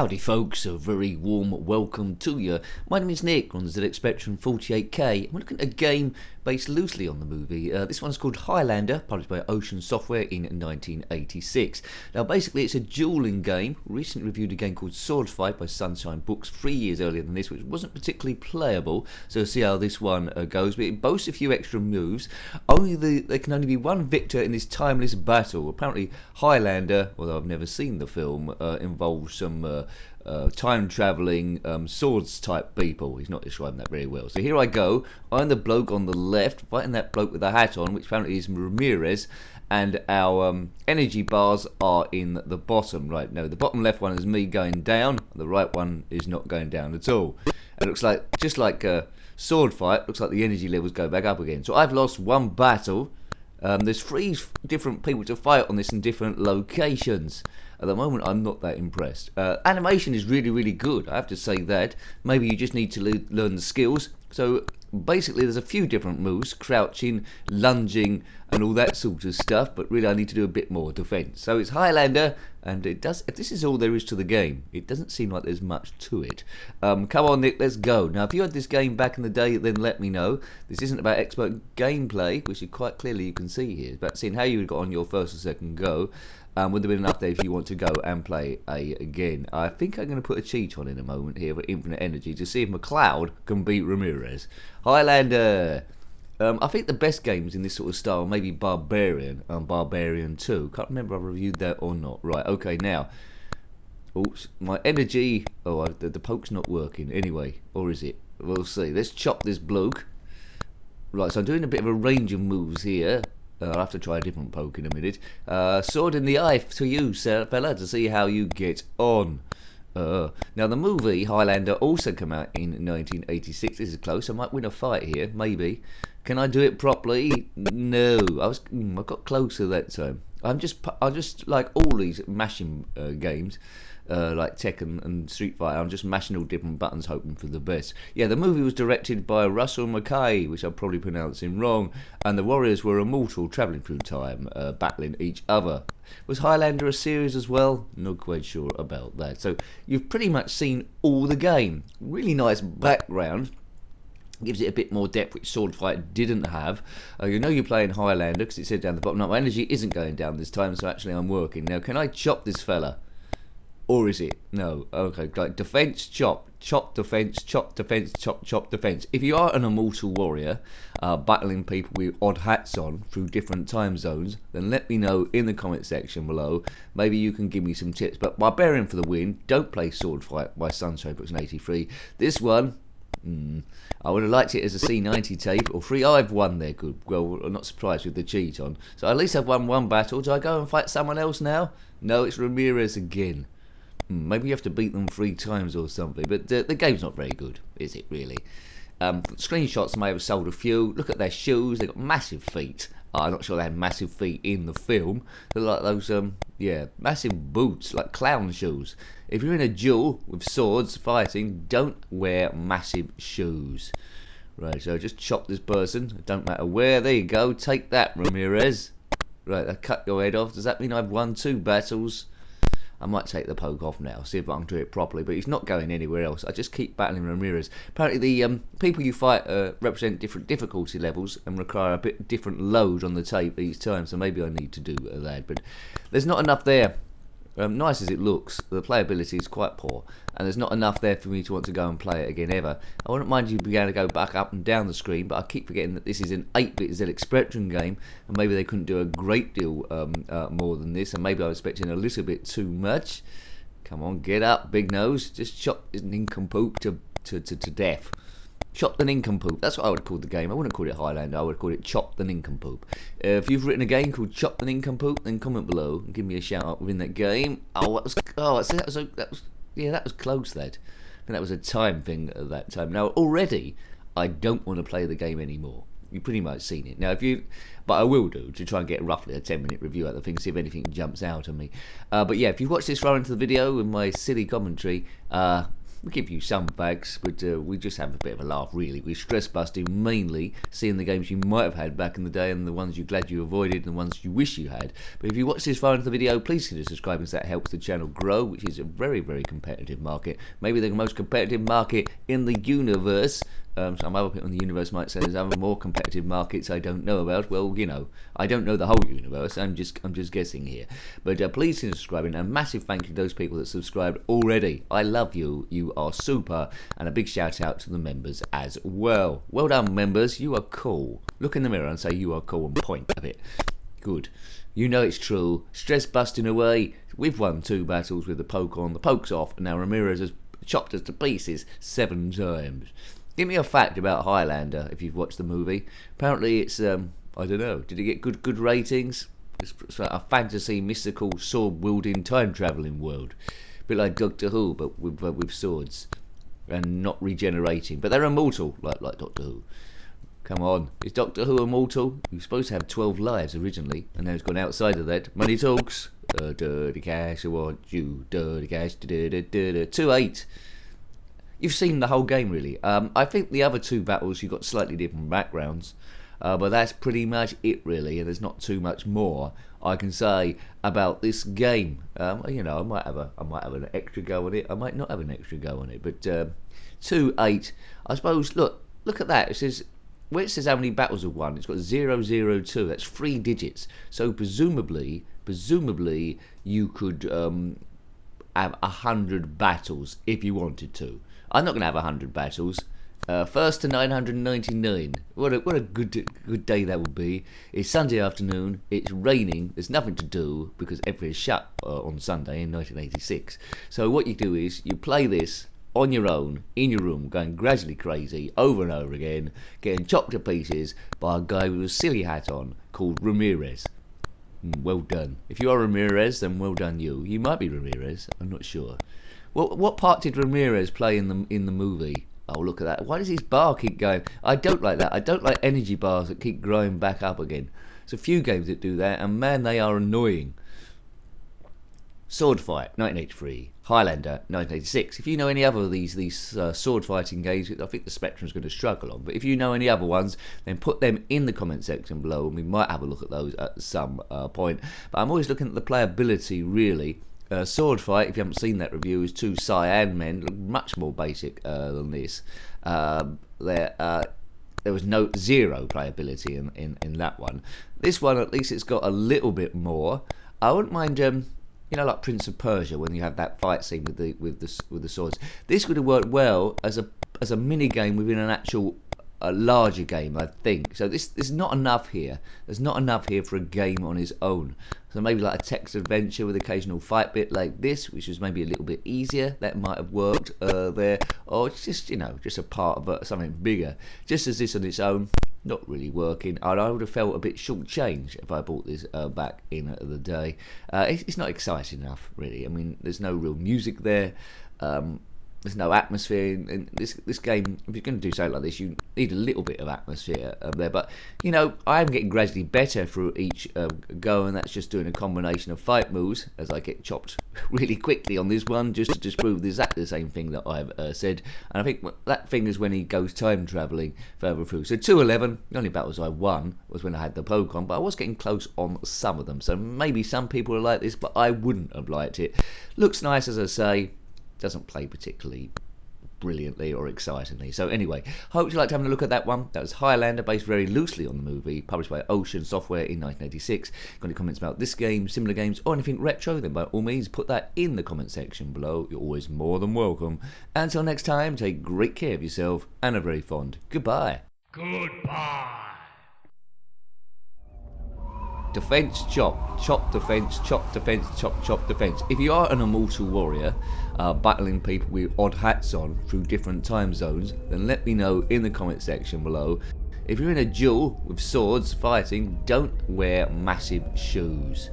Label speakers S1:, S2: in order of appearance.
S1: Howdy folks, a very warm welcome to you. My name is Nick on the zxspectrum 48K. I'm looking at a game based loosely on the movie. This one's called Highlander, published by Ocean Software in 1986. Now basically it's a duelling game. Recently reviewed a game called Sword Fight by Sunshine Books 3 years earlier than this, which wasn't particularly playable, so we'll see how this one goes. But it boasts a few extra moves. There can only be one victor in this timeless battle. Apparently Highlander, although I've never seen the film, involves some time travelling swords type people. He's not describing that very well. So here I go. I'm the bloke on the left, fighting that bloke with the hat on, which apparently is Ramirez, and our energy bars are in the bottom. Right, no, the bottom left one is me going down, the right one is not going down at all. It looks like, just like a sword fight, looks like the energy levels go back up again. So I've lost one battle. There's 3 different people to fight on this in different locations. At the moment, I'm not that impressed. Animation is really, really good, I have to say that. Maybe you just need to learn the skills. So basically, there's a few different moves, crouching, lunging, and all that sort of stuff. But really, I need to do a bit more defense. So it's Highlander, and it does. If this is all there is to the game, it doesn't seem like there's much to it. Come on, Nick, let's go. Now, if you had this game back in the day, then let me know. This isn't about expert gameplay, which quite clearly you can see here. It's about seeing how you got on your first or second go. Would have been enough there if you want to go and play again. I think I'm going to put a cheat on in a moment here for infinite energy to see if McLeod can beat Ramirez. Highlander. I think the best games in this sort of style maybe Barbarian and Barbarian 2. Can't remember if I reviewed that or not. Right, okay, now. Oops, my energy. Oh, the poke's not working. Anyway, or is it? We'll see. Let's chop this bloke. Right, so I'm doing a bit of a range of moves here. I'll have to try a different poke in a minute. Sword in the eye to you, sir, fella, to see how you get on. Now, the movie Highlander also came out in 1986. This is close. I might win a fight here, maybe. Can I do it properly? No. I got closer that time. I just like all these mashing games. Like Tekken and Street Fighter, I'm just mashing all different buttons hoping for the best. Yeah, the movie was directed by Russell Mackay, which I'm probably pronouncing wrong, and the warriors were immortal, travelling through time, battling each other. Was Highlander a series as well? Not quite sure about that. So you've pretty much seen all the game. Really nice background. Gives it a bit more depth, which Sword Fight didn't have. You know you're playing Highlander because it said down the bottom. No, my energy isn't going down this time, so actually I'm working. Now, can I chop this fella? Or is it? No. Okay, like defense, chop, chop, defense, chop, defense, chop, chop, defense. If you are an immortal warrior battling people with odd hats on through different time zones, then let me know in the comment section below. Maybe you can give me some tips. But Barbarian for the win. Don't play Sword Fight by Sunshine Books in 83. This one, I would have liked it as a C90 tape or 3. I've won there. Good. Well, I'm not surprised with the cheat on. So at least I've won one battle. Do I go and fight someone else now? No, it's Ramirez again. Maybe you have to beat them 3 times or something, but the game's not very good, is it really? Screenshots may have sold a few. Look at their shoes, they've got massive feet. I'm not sure they had massive feet in the film. They're like those, massive boots, like clown shoes. If you're in a duel with swords fighting, don't wear massive shoes. Right, so just chop this person, it don't matter where. There you go, take that, Ramirez. Right, I cut your head off. Does that mean I've won 2 battles? I might take the poke off now, see if I can do it properly, but he's not going anywhere else. I just keep battling Ramirez. Apparently the people you fight represent different difficulty levels and require a bit different load on the tape each time, so maybe I need to do that, but there's not enough there. Nice as it looks, the playability is quite poor, and there's not enough there for me to want to go and play it again ever. I wouldn't mind you being able to go back up and down the screen, but I keep forgetting that this is an 8-bit zxspectrum game, and maybe they couldn't do a great deal more than this, and maybe I was expecting a little bit too much. Come on, get up, big nose. Just chop this nincompoop to death. Chop the Nincompoop. That's what I would call the game. I wouldn't call it Highlander. I would call it Chop the Nincompoop. If you've written a game called Chop the Nincompoop, then comment below and give me a shout out within that game. That was close. That. And that was a time thing at that time. Now already, I don't want to play the game anymore. You've pretty much seen it. Now but I will do to try and get roughly a 10-minute review out of the thing, see if anything jumps out at me. But yeah, if you've watched this far into the video with my silly commentary, we give you some facts, but we just have a bit of a laugh, really. We're stress busting, mainly seeing the games you might have had back in the day and the ones you're glad you avoided and the ones you wish you had. But if you watch this far into the video, please consider subscribing, so that helps the channel grow, which is a very, very competitive market. Maybe the most competitive market in the universe. Some other people in the universe might say there's other more competitive markets I don't know about. Well, you know, I don't know the whole universe. I'm just guessing here. But please consider subscribing. And a massive thank you to those people that subscribed already. I love you. You are super. And a big shout out to the members as well. Well done, members. You are cool. Look in the mirror and say you are cool and point a bit. Good. You know it's true. Stress busting away. We've won 2 battles with the poke on. The poke's off. And now Ramirez has chopped us to pieces 7 times. Give me a fact about Highlander if you've watched the movie. Apparently it's, I don't know, did it get good ratings? It's a fantasy, mystical, sword-wielding, time-travelling world. A bit like Doctor Who, but with swords. And not regenerating. But they're immortal, like Doctor Who. Come on, is Doctor Who immortal? He was supposed to have 12 lives originally, and now he's gone outside of that. Money talks. Dirty cash, I want you. Dirty cash. 2-8. You've seen the whole game, really. I think the other 2 battles, you've got slightly different backgrounds. But that's pretty much it, really. And there's not too much more I can say about this game. You know, I might have an extra go on it. I might not have an extra go on it. But 2-8, I suppose, look at that. It says, where it says how many battles have won, it's got 002. That's 3 digits. So presumably, you could have 100 battles if you wanted to. I'm not going to have 100 battles. First to 999. What a good day that would be. It's Sunday afternoon. It's raining. There's nothing to do because everything is shut on Sunday in 1986. So what you do is you play this on your own, in your room, going gradually crazy, over and over again, getting chopped to pieces by a guy with a silly hat on called Ramirez. Well done. If you are Ramirez, then well done you. You might be Ramirez. I'm not sure. What part did Ramirez play in the movie? Oh, look at that. Why does his bar keep going? I don't like that. I don't like energy bars that keep growing back up again. There's a few games that do that, and man, they are annoying. Sword Fight, 1983. Highlander, 1986. If you know any other of these sword fighting games, I think the Spectrum's going to struggle on. But if you know any other ones, then put them in the comment section below, and we might have a look at those at some point. But I'm always looking at the playability, really. Sword Fight, if you haven't seen that review, is 2 cyan men, look much more basic than this. There was zero playability in that one. This one, at least, it's got a little bit more. I wouldn't mind, you know, like Prince of Persia, when you have that fight scene with the swords. This would have worked well as a mini game within an actual larger game, I think. So there's not enough here. There's not enough here for a game on its own. So maybe like a text adventure with occasional fight bit like this, which was maybe a little bit easier. That might have worked there. Or it's just, you know, just a part of something bigger. Just as this on its own, not really working. I would have felt a bit short-changed if I bought this back in the day. It's not exciting enough, really. I mean, there's no real music there. There's no atmosphere in this game. If you're going to do something like this, you need a little bit of atmosphere there. But, you know, I am getting gradually better through each go, and that's just doing a combination of fight moves as I get chopped really quickly on this one, just to disprove exactly the same thing that I've said. And I think that thing is when he goes time travelling further through. So 2-11, the only battles I won was when I had the poke on, but I was getting close on some of them. So maybe some people are like this, but I wouldn't have liked it. Looks nice, as I say. Doesn't play particularly brilliantly or excitingly. So anyway, hope you liked having a look at that one. That was Highlander, based very loosely on the movie, published by Ocean Software in 1986. Got any comments about this game, similar games, or anything retro, then by all means put that in the comment section below. You're always more than welcome. Until next time, take great care of yourself and a very fond goodbye.
S2: Goodbye.
S1: Defense, chop, chop, defense, chop, defense, chop, chop, defense. If you are an immortal warrior battling people with odd hats on through different time zones, then let me know in the comment section below. If you're in a duel with swords fighting, don't wear massive shoes.